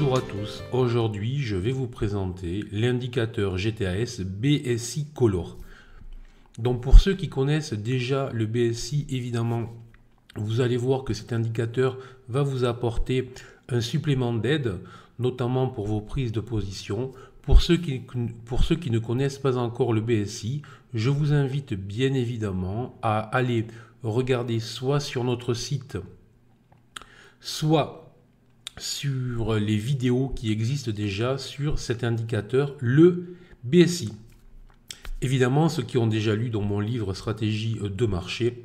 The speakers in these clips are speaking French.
Bonjour à tous, aujourd'hui je vais vous présenter l'indicateur GTAS BSI Color. Donc pour ceux qui connaissent déjà le BSI, évidemment, vous allez voir que cet indicateur va vous apporter un supplément d'aide, notamment pour vos prises de position. Pour ceux qui ne connaissent pas encore le BSI, je vous invite bien évidemment à aller regarder soit sur notre site, soit sur les vidéos qui existent déjà sur cet indicateur, le BSI. Évidemment, ceux qui ont déjà lu dans mon livre Stratégie de marché,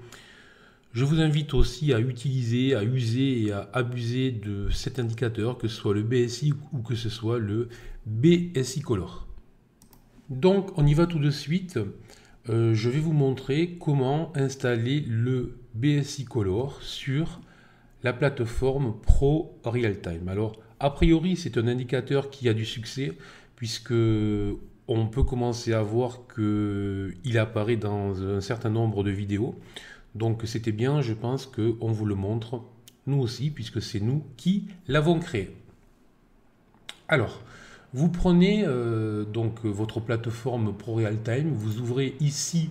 je vous invite aussi à utiliser, à user et à abuser de cet indicateur, que ce soit le BSI ou que ce soit le BSI Color. Donc, on y va tout de suite. Je vais vous montrer comment installer le BSI Color sur la plateforme Pro Real Time. Alors, a priori, c'est un indicateur qui a du succès, puisque on peut commencer à voir qu'il apparaît dans un certain nombre de vidéos. Donc, c'était bien, je pense qu'on vous le montre, nous aussi, puisque c'est nous qui l'avons créé. Alors, vous prenez donc votre plateforme Pro Real Time, vous ouvrez ici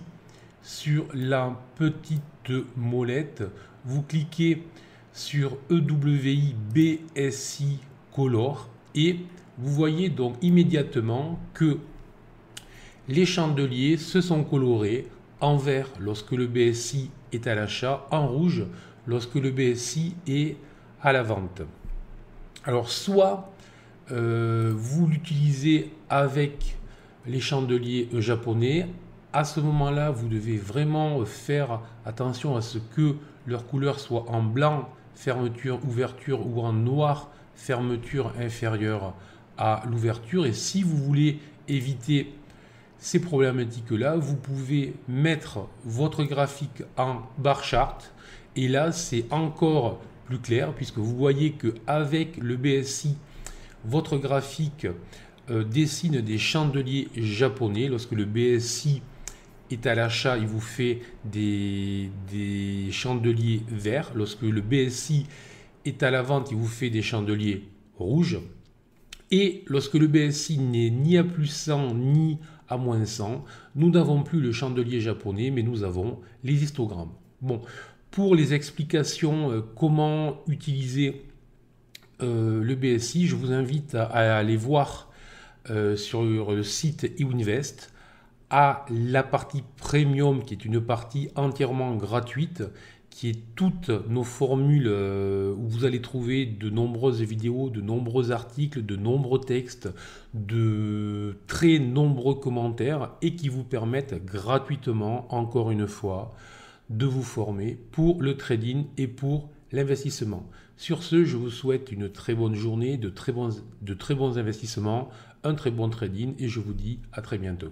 sur la petite molette, vous cliquez sur EWI BSI Color et vous voyez donc immédiatement que les chandeliers se sont colorés en vert lorsque le BSI est à l'achat, en rouge lorsque le BSI est à la vente. Alors soit vous l'utilisez avec les chandeliers japonais. À ce moment-là, vous devez vraiment faire attention à ce que leur couleur soit en blanc, fermeture, ouverture, ou en noir, fermeture inférieure à l'ouverture. Et si vous voulez éviter ces problématiques-là, vous pouvez mettre votre graphique en bar chart. Et là, c'est encore plus clair, puisque vous voyez qu'avec le BSI, votre graphique dessine des chandeliers japonais. Lorsque le BSI est à l'achat, il vous fait des chandeliers verts. Lorsque le BSI est à la vente, il vous fait des chandeliers rouges. Et lorsque le BSI n'est ni à plus 100 ni à moins 100, nous n'avons plus le chandelier japonais, mais nous avons les histogrammes. Bon, pour les explications comment utiliser le BSI, je vous invite à aller voir sur le site eWinvest, à la partie premium, qui est une partie entièrement gratuite, qui est toutes nos formules où vous allez trouver de nombreuses vidéos, de nombreux articles, de nombreux textes, de très nombreux commentaires et qui vous permettent gratuitement, encore une fois, de vous former pour le trading et pour l'investissement. Sur ce, je vous souhaite une très bonne journée, de très bons investissements, un très bon trading et je vous dis à très bientôt.